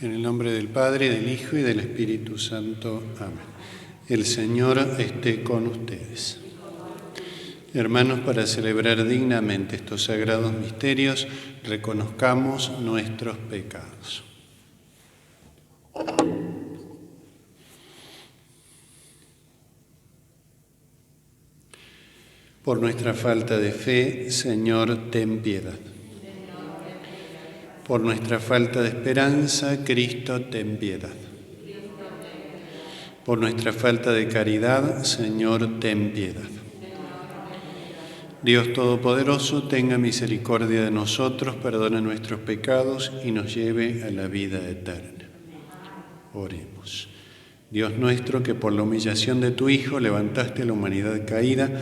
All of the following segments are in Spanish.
En el nombre del Padre, del Hijo y del Espíritu Santo. Amén. El Señor esté con ustedes. Hermanos, para celebrar dignamente estos sagrados misterios, reconozcamos nuestros pecados. Por nuestra falta de fe, Señor, ten piedad. Por nuestra falta de esperanza, Cristo, ten piedad. Por nuestra falta de caridad, Señor, ten piedad. Dios Todopoderoso, tenga misericordia de nosotros, perdone nuestros pecados y nos lleve a la vida eterna. Oremos. Dios nuestro, que por la humillación de tu Hijo levantaste a la humanidad caída,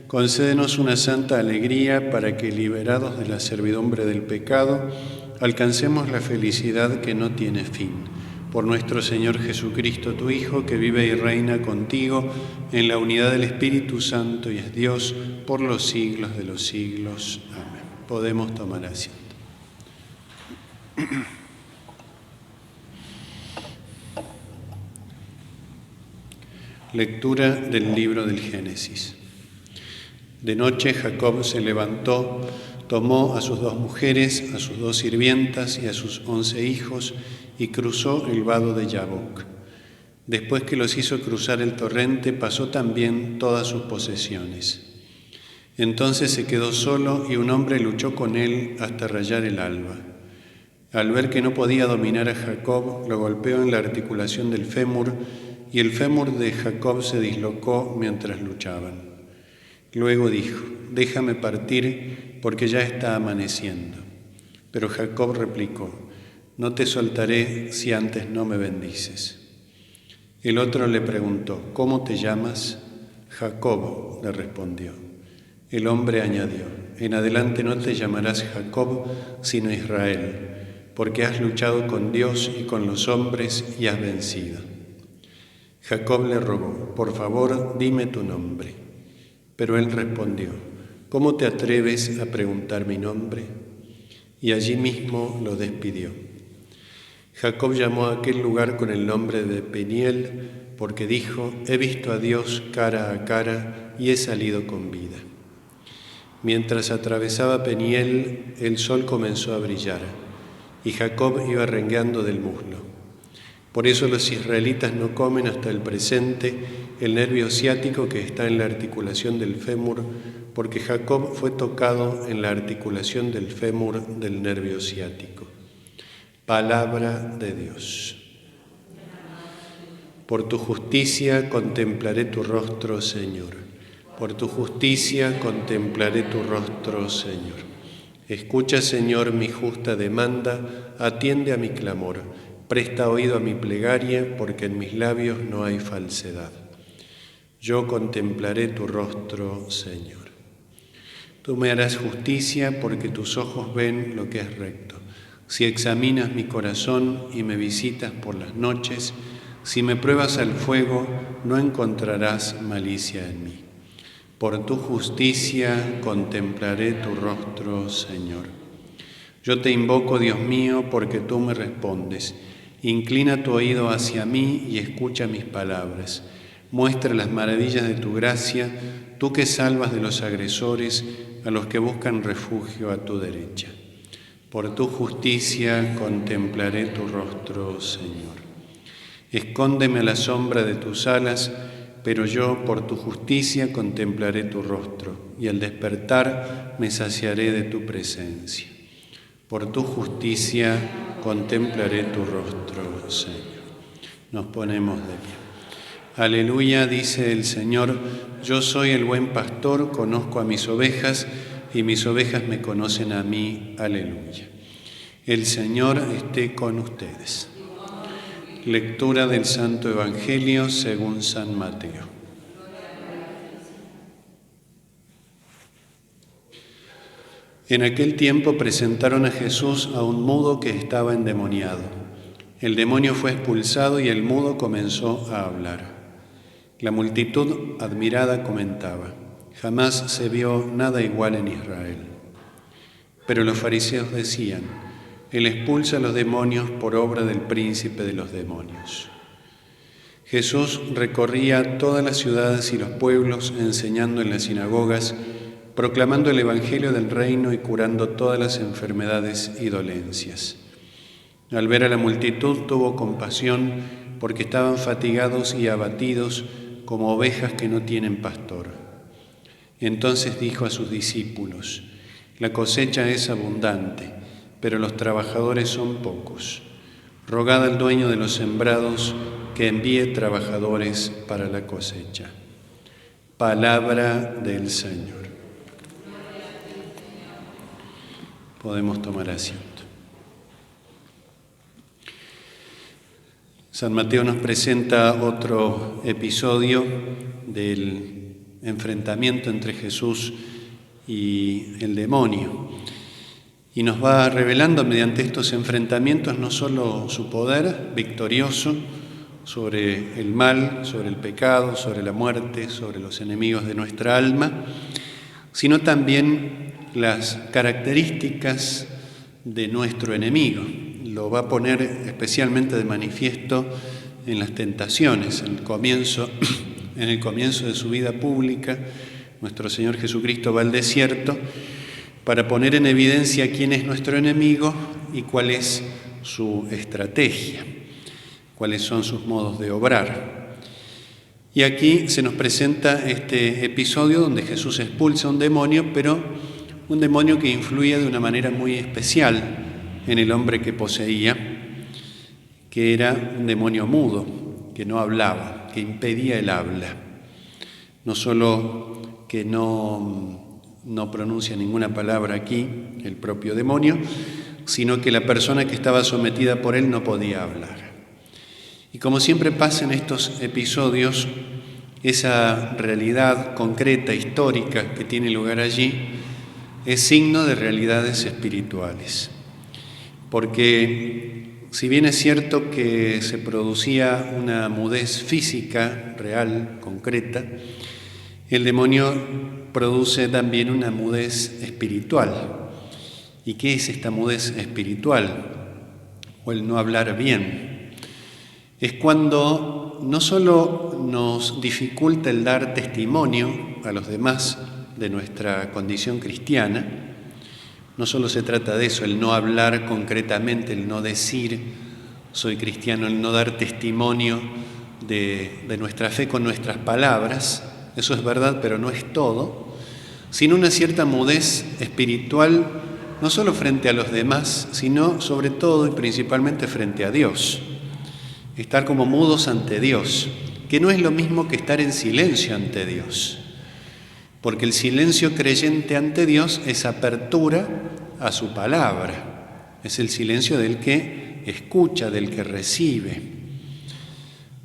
concédenos una santa alegría para que, liberados de la servidumbre del pecado, alcancemos la felicidad que no tiene fin. Por nuestro Señor Jesucristo, tu Hijo, que vive y reina contigo en la unidad del Espíritu Santo y es Dios por los siglos de los siglos. Amén. Podemos tomar asiento. Lectura del libro del Génesis. De noche Jacob se levantó, tomó a sus 2 mujeres, a sus 2 sirvientas y a sus 11 hijos y cruzó el vado de Yabok. Después que los hizo cruzar el torrente, pasó también todas sus posesiones. Entonces se quedó solo y un hombre luchó con él hasta rayar el alba. Al ver que no podía dominar a Jacob, lo golpeó en la articulación del fémur y el fémur de Jacob se dislocó mientras luchaban. Luego dijo: «Déjame partir, porque ya está amaneciendo». Pero Jacob replicó: «No te soltaré si antes no me bendices». El otro le preguntó: «¿Cómo te llamas?». «Jacob», le respondió. El hombre añadió: «En adelante no te llamarás Jacob, sino Israel, porque has luchado con Dios y con los hombres y has vencido». Jacob le rogó: «Por favor, dime tu nombre». Pero él respondió: «¿Cómo te atreves a preguntar mi nombre?». Y allí mismo lo despidió. Jacob llamó a aquel lugar con el nombre de Peniel, porque dijo: «He visto a Dios cara a cara y he salido con vida». Mientras atravesaba Peniel, el sol comenzó a brillar, y Jacob iba rengueando del muslo. Por eso los israelitas no comen hasta el presente el nervio ciático que está en la articulación del fémur, porque Jacob fue tocado en la articulación del fémur del nervio ciático. Palabra de Dios. Por tu justicia contemplaré tu rostro, Señor. Por tu justicia contemplaré tu rostro, Señor. Escucha, Señor, mi justa demanda, atiende a mi clamor. Presta oído a mi plegaria, porque en mis labios no hay falsedad. Yo contemplaré tu rostro, Señor. Tú me harás justicia, porque tus ojos ven lo que es recto. Si examinas mi corazón y me visitas por las noches, si me pruebas al fuego, no encontrarás malicia en mí. Por tu justicia contemplaré tu rostro, Señor. Yo te invoco, Dios mío, porque tú me respondes. Inclina tu oído hacia mí y escucha mis palabras. Muestra las maravillas de tu gracia, tú que salvas de los agresores a los que buscan refugio a tu derecha. Por tu justicia contemplaré tu rostro, Señor. Escóndeme a la sombra de tus alas, pero yo por tu justicia contemplaré tu rostro, y al despertar me saciaré de tu presencia. Por tu justicia contemplaré tu rostro, Señor. Nos ponemos de pie. Aleluya, dice el Señor: yo soy el buen pastor, conozco a mis ovejas y mis ovejas me conocen a mí. Aleluya. El Señor esté con ustedes. Lectura del Santo Evangelio según San Mateo. En aquel tiempo presentaron a Jesús a un mudo que estaba endemoniado. El demonio fue expulsado y el mudo comenzó a hablar. La multitud, admirada, comentaba: jamás se vio nada igual en Israel. Pero los fariseos decían: Él expulsa a los demonios por obra del príncipe de los demonios. Jesús recorría todas las ciudades y los pueblos, enseñando en las sinagogas, proclamando el evangelio del reino y curando todas las enfermedades y dolencias. Al ver a la multitud tuvo compasión porque estaban fatigados y abatidos como ovejas que no tienen pastor. Entonces dijo a sus discípulos: la cosecha es abundante, pero los trabajadores son pocos. Rogad al dueño de los sembrados que envíe trabajadores para la cosecha. Palabra del Señor. Podemos tomar asiento. San Mateo nos presenta otro episodio del enfrentamiento entre Jesús y el demonio. Y nos va revelando mediante estos enfrentamientos no solo su poder victorioso sobre el mal, sobre el pecado, sobre la muerte, sobre los enemigos de nuestra alma, sino también las características de nuestro enemigo. Lo va a poner especialmente de manifiesto en las tentaciones. En el comienzo de su vida pública, nuestro Señor Jesucristo va al desierto para poner en evidencia quién es nuestro enemigo y cuál es su estrategia, cuáles son sus modos de obrar. Y aquí se nos presenta este episodio donde Jesús expulsa a un demonio, pero un demonio que influía de una manera muy especial en el hombre que poseía, que era un demonio mudo, que no hablaba, que impedía el habla. No solo que no pronuncia ninguna palabra aquí, el propio demonio, sino que la persona que estaba sometida por él no podía hablar. Y como siempre pasa en estos episodios, esa realidad concreta, histórica que tiene lugar allí, es signo de realidades espirituales. Porque si bien es cierto que se producía una mudez física, real, concreta, el demonio produce también una mudez espiritual. ¿Y qué es esta mudez espiritual? O el no hablar bien. Es cuando no solo nos dificulta el dar testimonio a los demás de nuestra condición cristiana, no solo se trata de eso, el no hablar concretamente, el no decir soy cristiano, el no dar testimonio de nuestra fe con nuestras palabras, eso es verdad, pero no es todo, sino una cierta mudez espiritual, no solo frente a los demás, sino sobre todo y principalmente frente a Dios. Estar como mudos ante Dios, que no es lo mismo que estar en silencio ante Dios, porque el silencio creyente ante Dios es apertura a su palabra, es el silencio del que escucha, del que recibe.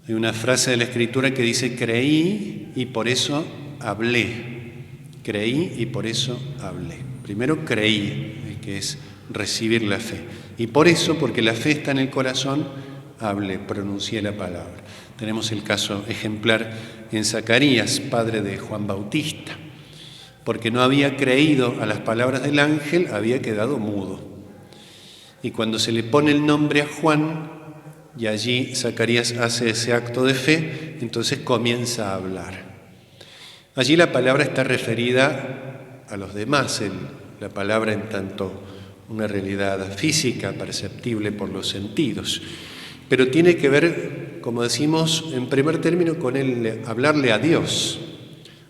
Hay una frase de la Escritura que dice: creí y por eso hablé. Creí y por eso hablé. Primero creí, que es recibir la fe. Y por eso, porque la fe está en el corazón, hablé, pronuncié la palabra. Tenemos el caso ejemplar en Zacarías, padre de Juan Bautista. Porque no había creído a las palabras del ángel, había quedado mudo. Y cuando se le pone el nombre a Juan, y allí Zacarías hace ese acto de fe, entonces comienza a hablar. Allí la palabra está referida a los demás, la palabra en tanto una realidad física perceptible por los sentidos, pero tiene que ver, como decimos en primer término, con hablarle a Dios,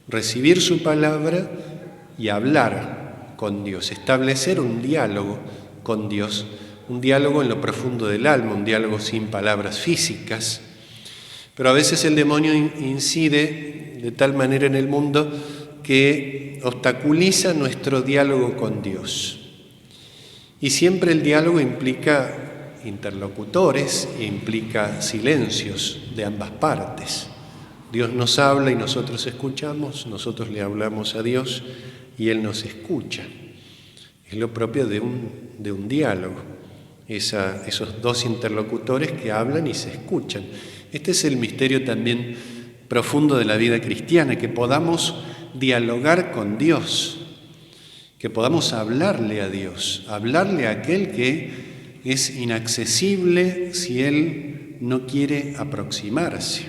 recibir su palabra y hablar con Dios, establecer un diálogo con Dios, un diálogo en lo profundo del alma, un diálogo sin palabras físicas. Pero a veces el demonio incide de tal manera en el mundo que obstaculiza nuestro diálogo con Dios. Y siempre el diálogo implica interlocutores, implica silencios de ambas partes. Dios nos habla y nosotros escuchamos, nosotros le hablamos a Dios y Él nos escucha. Es lo propio de un diálogo, esos dos interlocutores que hablan y se escuchan. Este es el misterio también profundo de la vida cristiana, que podamos dialogar con Dios, que podamos hablarle a Dios, hablarle a aquel que es inaccesible si él no quiere aproximarse.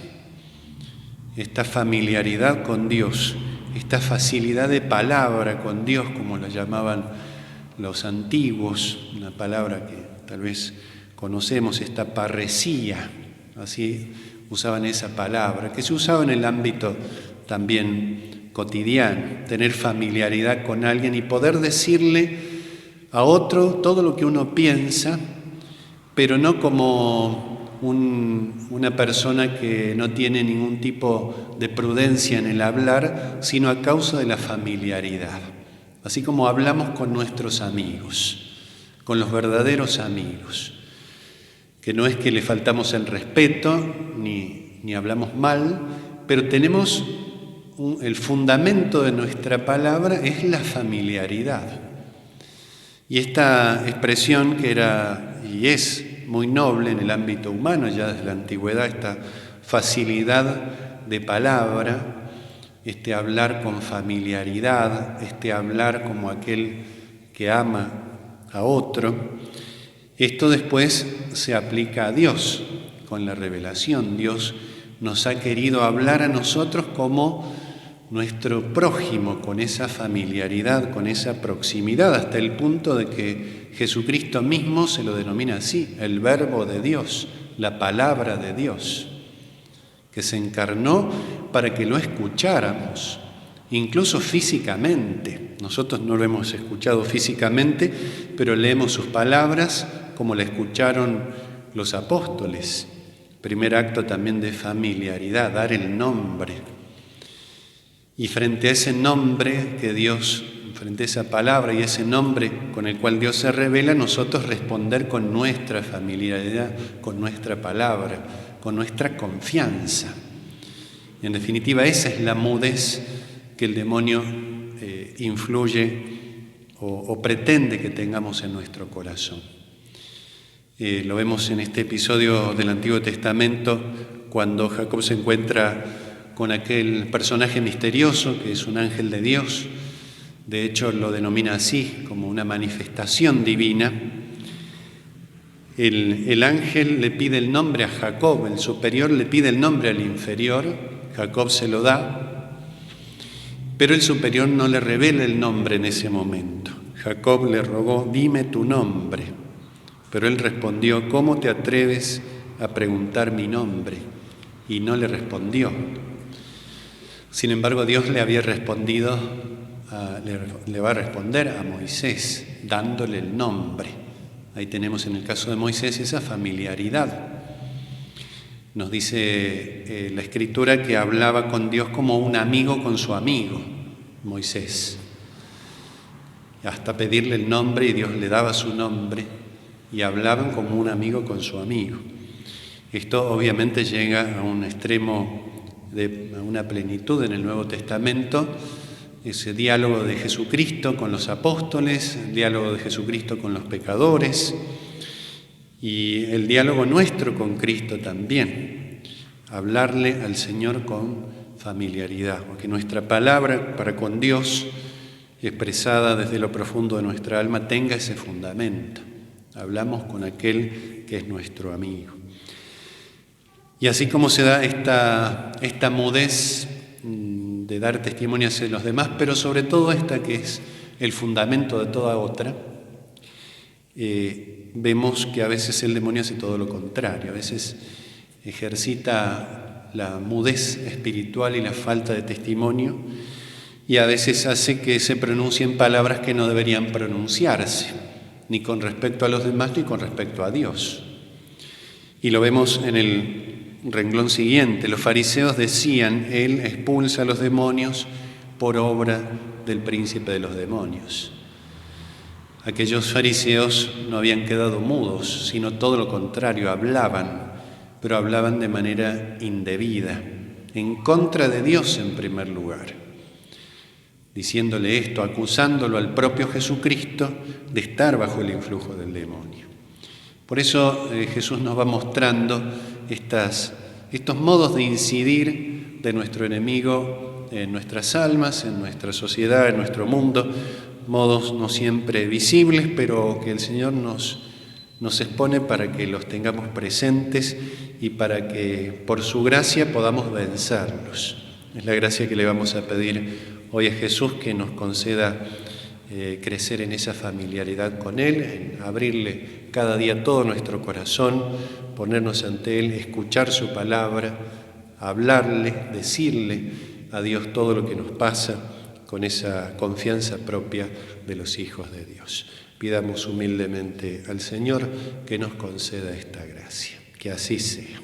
Esta familiaridad con Dios, esta facilidad de palabra con Dios, como lo llamaban los antiguos, una palabra que tal vez conocemos, esta parresía, así usaban esa palabra, que se usaba en el ámbito también cotidiano, tener familiaridad con alguien y poder decirle a otro todo lo que uno piensa, pero no como una persona que no tiene ningún tipo de prudencia en el hablar, sino a causa de la familiaridad. Así como hablamos con nuestros amigos, con los verdaderos amigos, que no es que le faltamos el respeto ni hablamos mal, pero tenemos el fundamento de nuestra palabra es la familiaridad. Y esta expresión que era y es muy noble en el ámbito humano, ya desde la antigüedad, esta facilidad de palabra, este hablar con familiaridad, este hablar como aquel que ama a otro, esto después se aplica a Dios con la revelación. Dios nos ha querido hablar a nosotros como nuestro prójimo, con esa familiaridad, con esa proximidad, hasta el punto de que Jesucristo mismo se lo denomina así, el Verbo de Dios, la palabra de Dios, que se encarnó para que lo escucháramos, incluso físicamente. Nosotros no lo hemos escuchado físicamente, pero leemos sus palabras como la escucharon los apóstoles. Primer acto también de familiaridad, dar el nombre. Y frente a ese nombre que Dios, frente a esa palabra y ese nombre con el cual Dios se revela, nosotros responder con nuestra familiaridad, con nuestra palabra, con nuestra confianza. Y en definitiva, esa es la mudez que el demonio influye o pretende que tengamos en nuestro corazón. Lo vemos en este episodio del Antiguo Testamento, cuando Jacob se encuentra con aquel personaje misterioso que es un ángel de Dios. De hecho, lo denomina así, como una manifestación divina. El ángel le pide el nombre a Jacob, el superior le pide el nombre al inferior, Jacob se lo da, pero el superior no le revela el nombre en ese momento. Jacob le rogó, dime tu nombre, pero él respondió, ¿cómo te atreves a preguntar mi nombre? Y no le respondió. Sin embargo, Dios le había respondido, le va a responder a Moisés, dándole el nombre. Ahí tenemos en el caso de Moisés esa familiaridad. Nos dice la Escritura que hablaba con Dios como un amigo con su amigo, Moisés. Hasta pedirle el nombre y Dios le daba su nombre y hablaban como un amigo con su amigo. Esto obviamente llega a un extremo, a una plenitud en el Nuevo Testamento, ese diálogo de Jesucristo con los apóstoles, el diálogo de Jesucristo con los pecadores y el diálogo nuestro con Cristo también, hablarle al Señor con familiaridad, porque nuestra palabra para con Dios, expresada desde lo profundo de nuestra alma, tenga ese fundamento. Hablamos con aquel que es nuestro amigo. Y así como se da esta mudez de dar testimonio hacia los demás, pero sobre todo esta que es el fundamento de toda otra, vemos que a veces el demonio hace todo lo contrario, a veces ejercita la mudez espiritual y la falta de testimonio, y a veces hace que se pronuncien palabras que no deberían pronunciarse, ni con respecto a los demás ni con respecto a Dios. Y lo vemos en el renglón siguiente. Los fariseos decían, él expulsa a los demonios por obra del príncipe de los demonios. Aquellos fariseos no habían quedado mudos, sino todo lo contrario, hablaban, pero hablaban de manera indebida, en contra de Dios en primer lugar, diciéndole esto, acusándolo al propio Jesucristo de estar bajo el influjo del demonio. Por eso Jesús nos va mostrando estos modos de incidir de nuestro enemigo en nuestras almas, en nuestra sociedad, en nuestro mundo, modos no siempre visibles, pero que el Señor nos nos expone para que los tengamos presentes y para que por su gracia podamos vencerlos. Es la gracia que le vamos a pedir hoy a Jesús, que nos conceda crecer en esa familiaridad con Él, en abrirle cada día todo nuestro corazón, ponernos ante Él, escuchar su palabra, hablarle, decirle a Dios todo lo que nos pasa con esa confianza propia de los hijos de Dios. Pidamos humildemente al Señor que nos conceda esta gracia. Que así sea.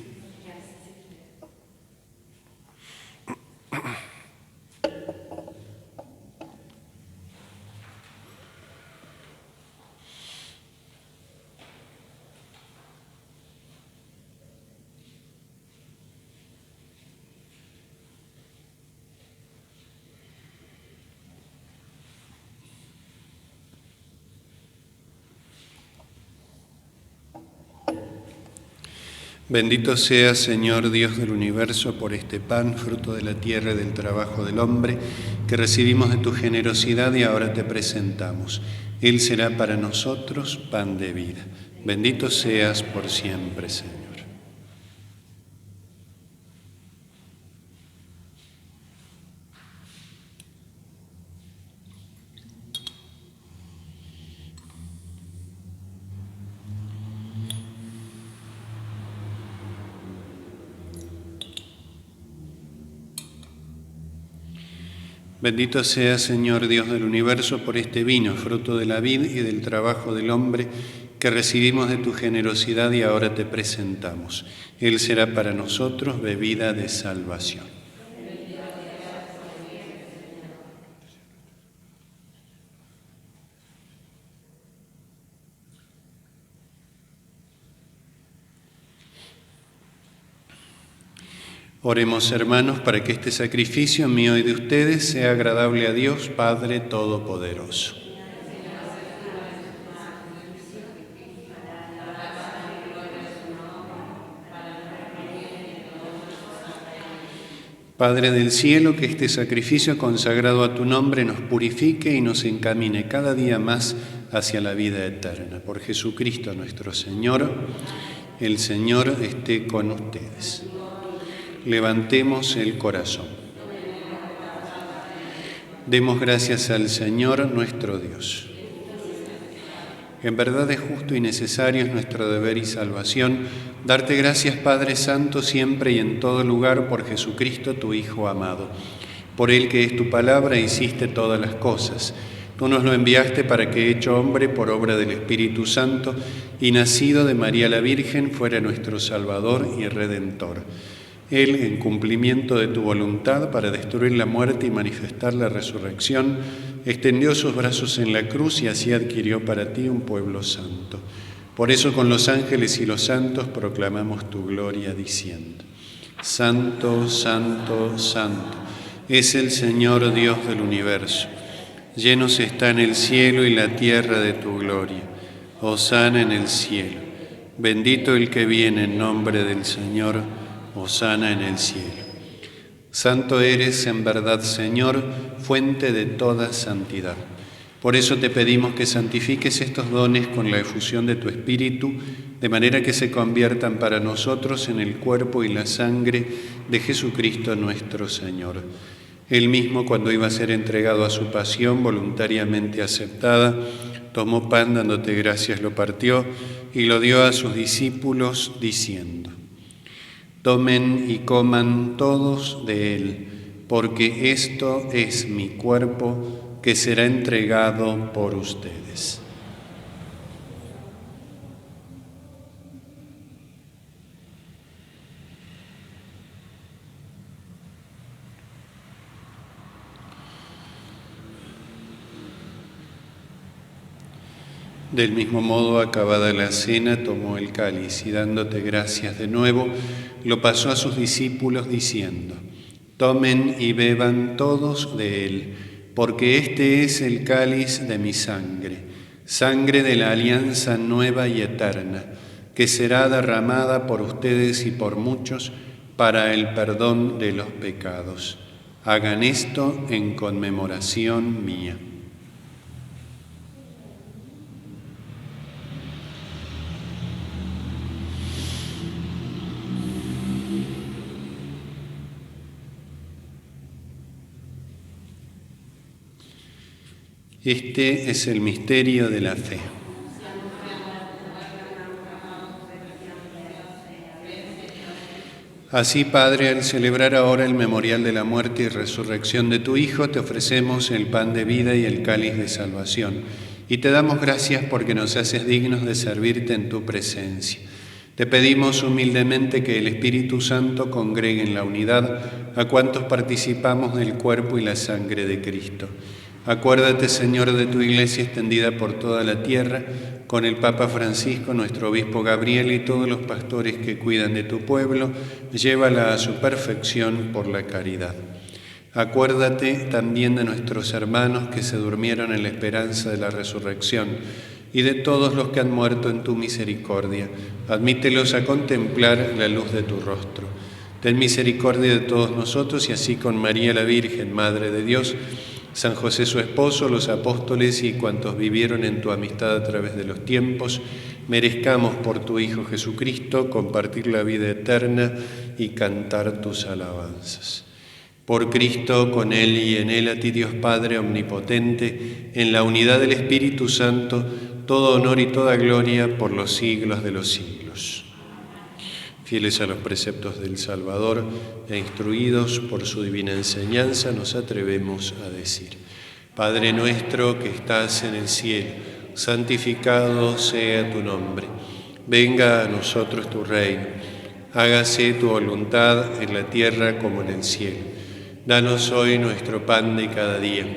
Bendito seas, Señor Dios del universo, por este pan, fruto de la tierra y del trabajo del hombre, que recibimos de tu generosidad y ahora te presentamos. Él será para nosotros pan de vida. Bendito seas por siempre, Señor. Bendito sea, Señor Dios del universo, por este vino, fruto de la vid y del trabajo del hombre, que recibimos de tu generosidad y ahora te presentamos. Él será para nosotros bebida de salvación. Oremos, hermanos, para que este sacrificio mío y de ustedes sea agradable a Dios, Padre Todopoderoso. Padre del cielo, que este sacrificio consagrado a tu nombre nos purifique y nos encamine cada día más hacia la vida eterna. Por Jesucristo nuestro Señor, el Señor esté con ustedes. Levantemos el corazón. Demos gracias al Señor nuestro Dios. En verdad es justo y necesario, es nuestro deber y salvación, darte gracias, Padre Santo, siempre y en todo lugar, por Jesucristo, tu Hijo amado. Por Él, que es tu palabra, hiciste todas las cosas. Tú nos lo enviaste para que, hecho hombre por obra del Espíritu Santo y nacido de María la Virgen, fuera nuestro Salvador y Redentor. Él, en cumplimiento de tu voluntad para destruir la muerte y manifestar la resurrección, extendió sus brazos en la cruz y así adquirió para ti un pueblo santo. Por eso con los ángeles y los santos proclamamos tu gloria diciendo: Santo, santo, santo, es el Señor Dios del universo. Llenos están el cielo y la tierra de tu gloria. Hosana en el cielo. Bendito el que viene en nombre del Señor. Hosana en el cielo. Santo eres en verdad, Señor, fuente de toda santidad. Por eso te pedimos que santifiques estos dones con la efusión de tu Espíritu, de manera que se conviertan para nosotros en el cuerpo y la sangre de Jesucristo nuestro Señor. Él mismo, cuando iba a ser entregado a su pasión voluntariamente aceptada, tomó pan, dándote gracias, lo partió y lo dio a sus discípulos, diciendo: Tomen y coman todos de él, porque esto es mi cuerpo que será entregado por ustedes. Del mismo modo, acabada la cena, tomó el cáliz y dándote gracias de nuevo, lo pasó a sus discípulos diciendo: Tomen y beban todos de él, porque este es el cáliz de mi sangre, sangre de la alianza nueva y eterna, que será derramada por ustedes y por muchos para el perdón de los pecados. Hagan esto en conmemoración mía. Este es el misterio de la fe. Así, Padre, al celebrar ahora el memorial de la muerte y resurrección de tu Hijo, te ofrecemos el pan de vida y el cáliz de salvación. Y te damos gracias porque nos haces dignos de servirte en tu presencia. Te pedimos humildemente que el Espíritu Santo congregue en la unidad a cuantos participamos del cuerpo y la sangre de Cristo. Acuérdate, Señor, de tu Iglesia extendida por toda la tierra, con el Papa Francisco, nuestro obispo Gabriel y todos los pastores que cuidan de tu pueblo, llévala a su perfección por la caridad. Acuérdate también de nuestros hermanos que se durmieron en la esperanza de la resurrección y de todos los que han muerto en tu misericordia. Admítelos a contemplar la luz de tu rostro. Ten misericordia de todos nosotros y así con María la Virgen, Madre de Dios, San José su esposo, los apóstoles y cuantos vivieron en tu amistad a través de los tiempos, merezcamos por tu Hijo Jesucristo compartir la vida eterna y cantar tus alabanzas. Por Cristo, con Él y en Él, a ti Dios Padre Omnipotente, en la unidad del Espíritu Santo, todo honor y toda gloria por los siglos de los siglos. Fieles a los preceptos del Salvador e instruidos por su divina enseñanza, nos atrevemos a decir: Padre nuestro que estás en el cielo, santificado sea tu nombre. Venga a nosotros tu reino. Hágase tu voluntad en la tierra como en el cielo. Danos hoy nuestro pan de cada día.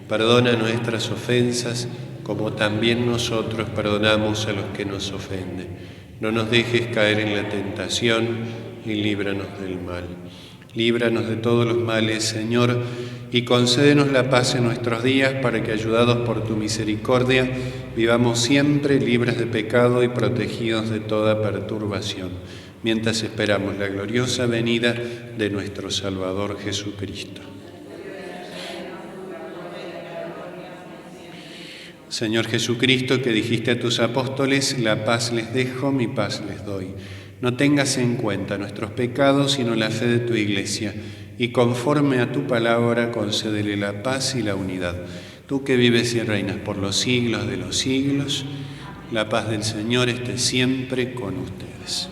Perdona nuestras ofensas, como también nosotros perdonamos a los que nos ofenden. No nos dejes caer en la tentación y líbranos del mal. Líbranos de todos los males, Señor, y concédenos la paz en nuestros días para que, ayudados por tu misericordia, vivamos siempre libres de pecado y protegidos de toda perturbación, mientras esperamos la gloriosa venida de nuestro Salvador Jesucristo. Señor Jesucristo, que dijiste a tus apóstoles: la paz les dejo, mi paz les doy. No tengas en cuenta nuestros pecados, sino la fe de tu Iglesia, y conforme a tu palabra concédele la paz y la unidad. Tú que vives y reinas por los siglos de los siglos, la paz del Señor esté siempre con ustedes.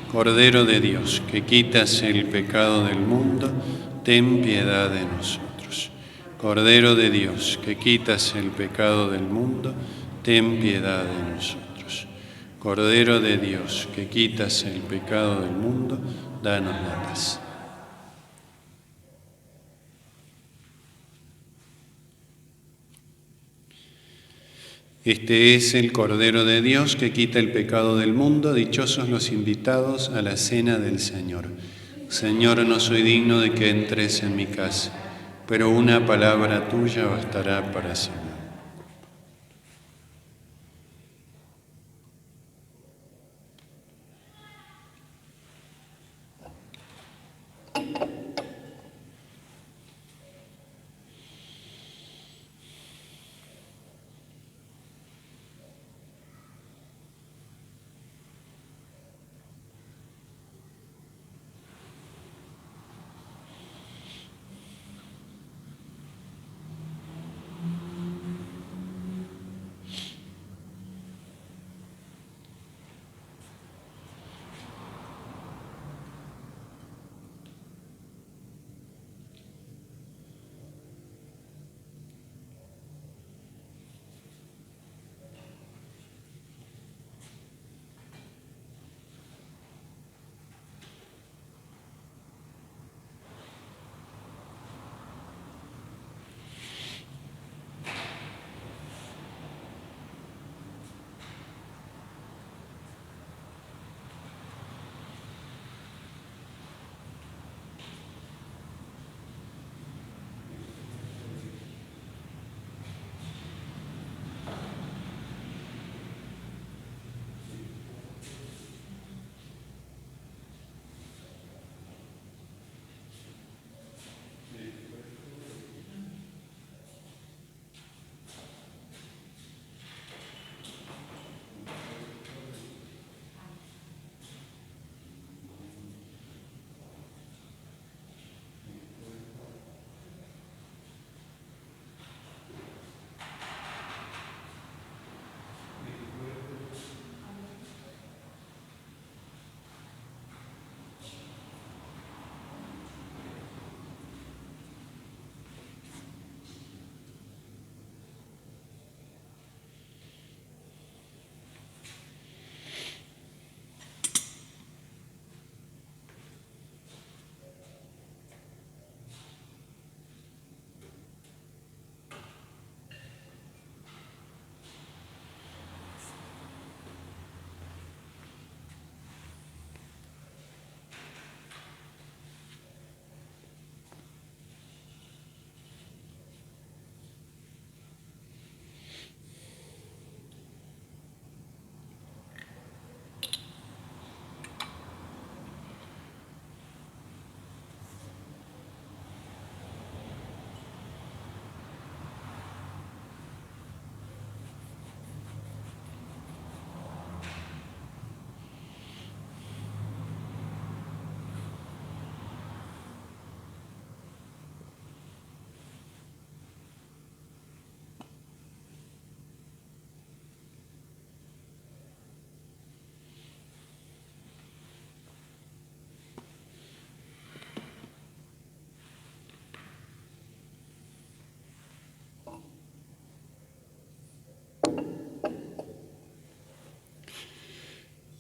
Cordero de Dios, que quitas el pecado del mundo, ten piedad de nosotros. Cordero de Dios, que quitas el pecado del mundo, ten piedad de nosotros. Cordero de Dios, que quitas el pecado del mundo, danos la paz. Este es el Cordero de Dios que quita el pecado del mundo. Dichosos los invitados a la cena del Señor. Señor, no soy digno de que entres en mi casa, pero una palabra tuya bastará para sanar.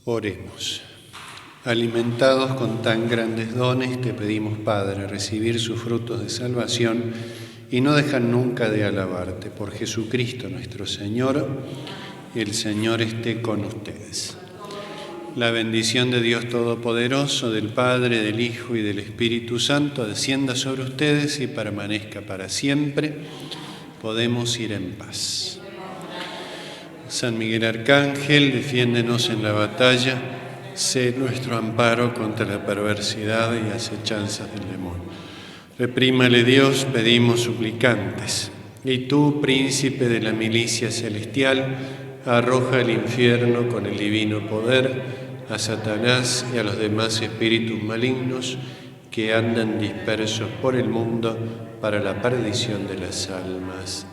Oremos. Alimentados con tan grandes dones, te pedimos, Padre, recibir sus frutos de salvación y no dejar nunca de alabarte. Por Jesucristo nuestro Señor, el Señor esté con ustedes. La bendición de Dios Todopoderoso, del Padre, del Hijo y del Espíritu Santo, descienda sobre ustedes y permanezca para siempre. Podemos ir en paz. San Miguel Arcángel, defiéndenos en la batalla, sé nuestro amparo contra la perversidad y acechanzas del demonio. Reprímale Dios, pedimos suplicantes. Y tú, príncipe de la milicia celestial, arroja al infierno con el divino poder a Satanás y a los demás espíritus malignos que andan dispersos por el mundo para la perdición de las almas.